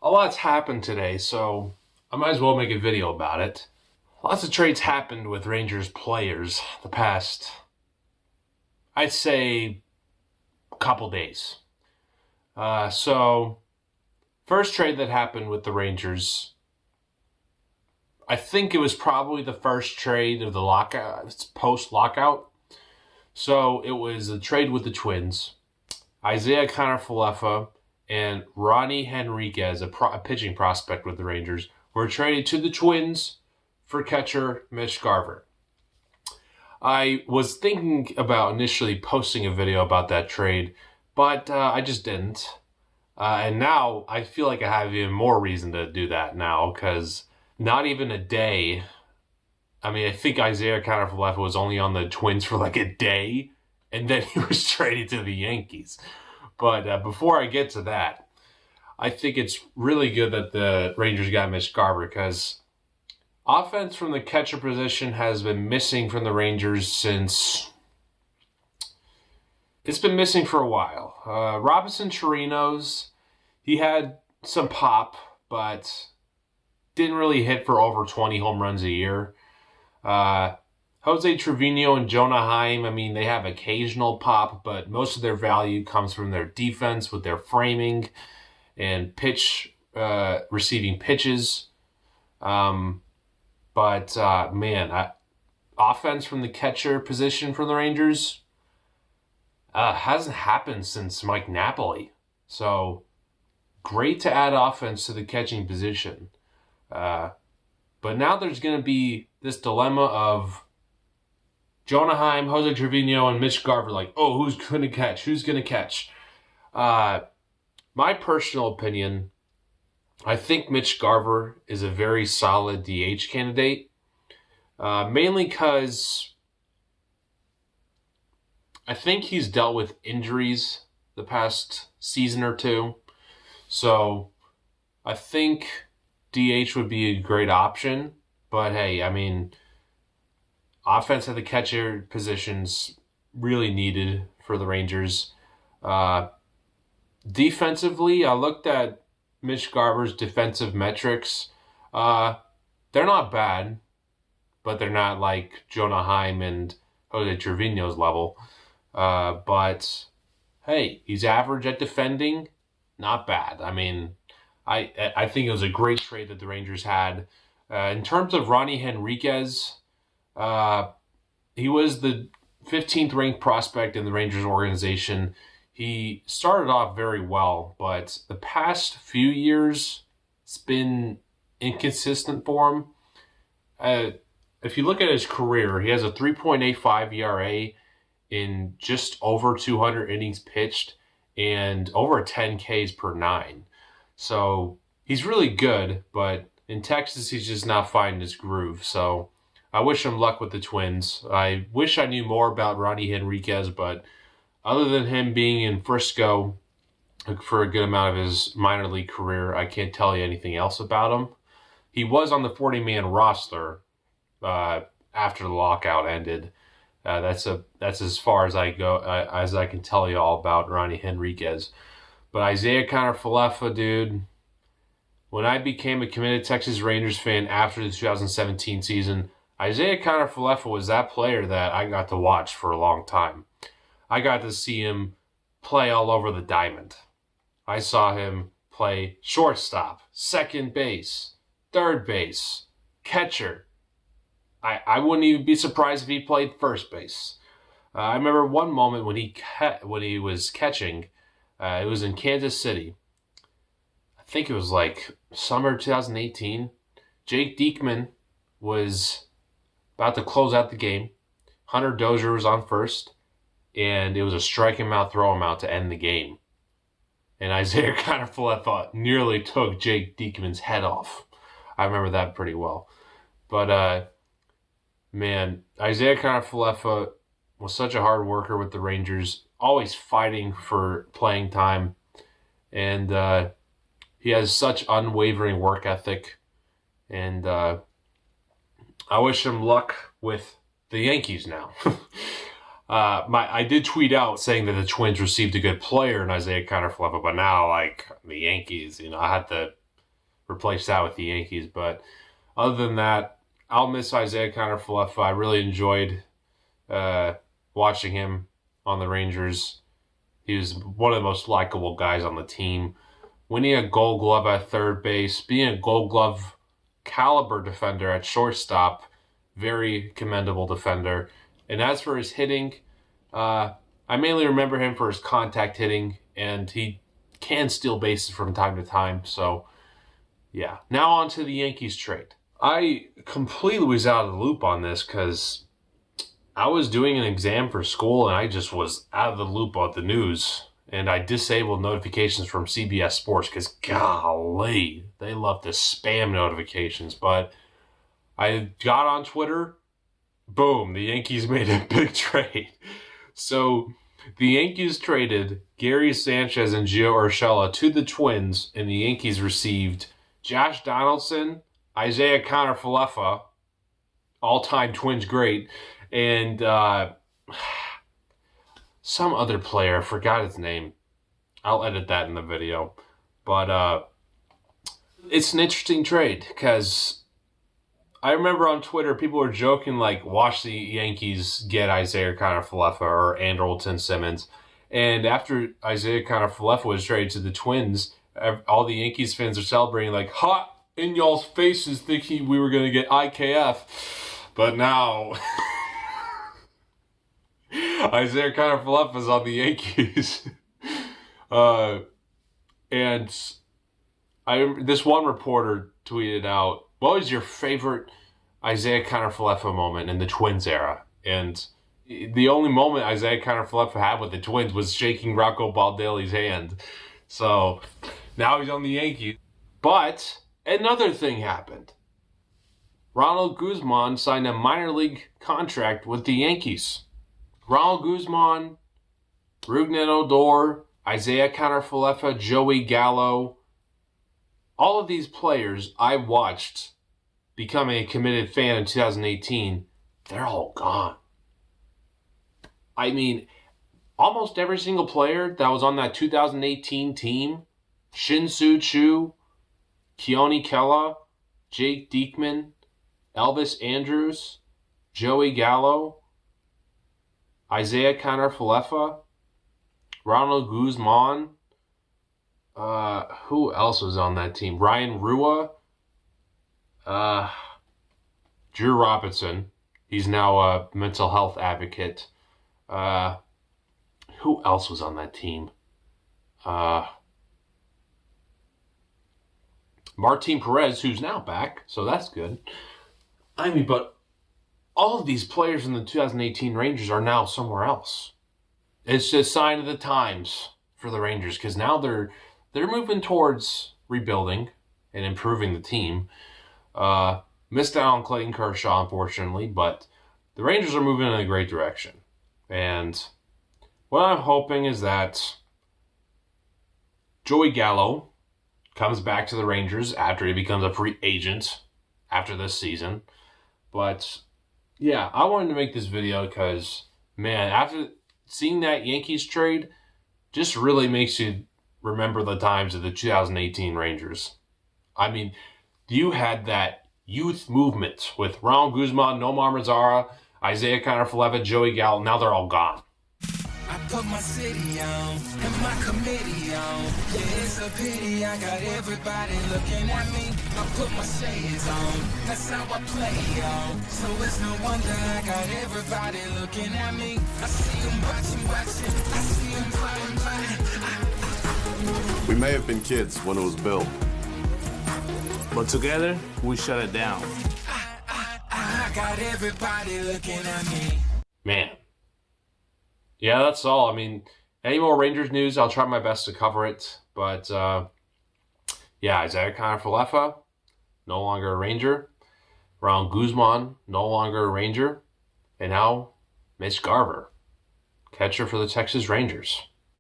A lot's happened today, so I might as well make a video about it. Lots of trades happened with Rangers players the past, I'd say, couple days. So, first trade that happened with the Rangers, I think it was probably the first trade of the lockout, post-lockout. So, it was a trade with the Twins. Isiah Kiner-Falefa and Ronnie Henriquez, a pitching prospect with the Rangers, were traded to the Twins for catcher Mitch Garver. I was thinking about initially posting a video about that trade, but I just didn't. And now I feel like I have even more reason to do that now, because not even a day. I mean, I think Isiah Kiner-Falefa was only on the Twins for like a day, and then he was traded to the Yankees. But before I get to that, I think it's really good that the Rangers got Mitch Garver, because offense from the catcher position has been missing from the Rangers since... It's been missing for a while. Robinson Chirinos, he had some pop, but didn't really hit for over 20 home runs a year. Jose Trevino and Jonah Heim, I mean, they have occasional pop, but most of their value comes from their defense with their framing and receiving pitches. Man, offense from the catcher position for the Rangers hasn't happened since Mike Napoli. So, great to add offense to the catching position. But now there's going to be this dilemma of Jonah Heim, Jose Trevino, and Mitch Garver, like, oh, who's going to catch? Who's going to catch? My personal opinion, I think Mitch Garver is a very solid DH candidate, mainly because I think he's dealt with injuries the past season or two. So I think DH would be a great option. But hey, I mean, offense at the catcher positions really needed for the Rangers. Defensively, I looked at Mitch Garver's defensive metrics. They're not bad, but they're not like Jonah Heim and Jose Trevino's level. But hey, he's average at defending. Not bad. I mean, I think it was a great trade that the Rangers had. In terms of Ronnie Henriquez, he was the 15th ranked prospect in the Rangers organization. He started off very well, but the past few years, it's been inconsistent for him. If you look at his career, he has a 3.85 ERA in just over 200 innings pitched and over 10 Ks per nine. So he's really good, but in Texas, he's just not finding his groove. So I wish him luck with the Twins. I wish I knew more about Ronnie Henriquez, but other than him being in Frisco for a good amount of his minor league career, I can't tell you anything else about him. He was on the 40-man roster after the lockout ended. That's as far as I go, as I can tell you all about Ronnie Henriquez. But Isiah Kiner-Falefa, dude, when I became a committed Texas Rangers fan after the 2017 season, Isiah Kiner-Falefa was that player that I got to watch for a long time. I got to see him play all over the diamond. I saw him play shortstop, second base, third base, catcher. I wouldn't even be surprised if he played first base. I remember one moment when he was catching. It was in Kansas City. I think it was like summer 2018. Jake Diekman was about to close out the game. Hunter Dozier was on first, and it was a strike him out, throw him out to end the game. And Isiah Kiner-Falefa nearly took Jake Diekman's head off. I remember that pretty well. But, man, Isiah Kiner-Falefa was such a hard worker with the Rangers, always fighting for playing time. And he has such unwavering work ethic. And I wish him luck with the Yankees now. I did tweet out saying that the Twins received a good player in Isiah Kiner-Falefa, but now, like, the Yankees, I had to replace that with the Yankees. But other than that, I'll miss Isiah Kiner-Falefa. I really enjoyed watching him on the Rangers. He was one of the most likable guys on the team. Winning a Gold Glove at third base, being a Gold Glove caliber defender at shortstop, very commendable defender. And as for his hitting, I mainly remember him for his contact hitting, and he can steal bases from time to time. So, yeah. Now on to the Yankees trade. I completely was out of the loop on this because I was doing an exam for school, and I just was out of the loop of the news. And I disabled notifications from CBS Sports because, golly, they love to spam notifications. But I got on Twitter. Boom, the Yankees made a big trade. So the Yankees traded Gary Sanchez and Gio Urshela to the Twins, and the Yankees received Josh Donaldson, Isiah Kiner-Falefa, all-time Twins great, and some other player. I forgot his name. I'll edit that in the video. But it's an interesting trade because I remember on Twitter people were joking like, watch the Yankees get Isiah Kiner-Falefa or Andrelton Simmons. And after Isiah Kiner-Falefa was traded to the Twins, all the Yankees fans are celebrating like, hot in y'all's faces thinking we were going to get IKF. But now Isiah Kiner-Falefa is on the Yankees. And this one reporter tweeted out, what was your favorite Isiah Kiner-Falefa moment in the Twins era? And the only moment Isiah Kiner-Falefa had with the Twins was shaking Rocco Baldelli's hand. So now he's on the Yankees. But another thing happened. Ronald Guzman signed a minor league contract with the Yankees. Ronald Guzman, Rougned Odor, Isiah Kiner-Falefa, Joey Gallo, all of these players I watched become a committed fan in 2018, they're all gone. I mean, almost every single player that was on that 2018 team, Shin-Soo Choo, Keone Kela, Jake Diekman, Elvis Andrus, Joey Gallo, Isiah Kiner-Falefa, Ronald Guzman, who else was on that team? Ryan Rua, Drew Robinson. He's now a mental health advocate. Who else was on that team? Martin Perez, who's now back, so that's good. I mean, but all of these players in the 2018 Rangers are now somewhere else. It's just a sign of the times for the Rangers because now they're moving towards rebuilding and improving the team. Missed out on Clayton Kershaw, unfortunately, but the Rangers are moving in a great direction. And what I'm hoping is that Joey Gallo comes back to the Rangers after he becomes a free agent after this season. But, yeah, I wanted to make this video because, man, after seeing that Yankees trade, just really makes you remember the times of the 2018 Rangers. I mean, you had that youth movement with Ronald Guzman, Nomar Mazara, Isiah Kiner-Falefa, Joey Gallo. Now they're all gone. I put my city on and my committee on. Yeah, it's a pity I got everybody looking at me. I put my shades on, that's how I play, y'all. So it's no wonder I got everybody looking at me. I see them watching, I see them plotting. We may have been kids when it was built, but together we shut it down. I got everybody looking at me. Man. Yeah, that's all. I mean, any more Rangers news, I'll try my best to cover it. But, yeah, Isiah Kiner-Falefa, no longer a Ranger. Ronald Guzman, no longer a Ranger. And now, Mitch Garver, catcher for the Texas Rangers.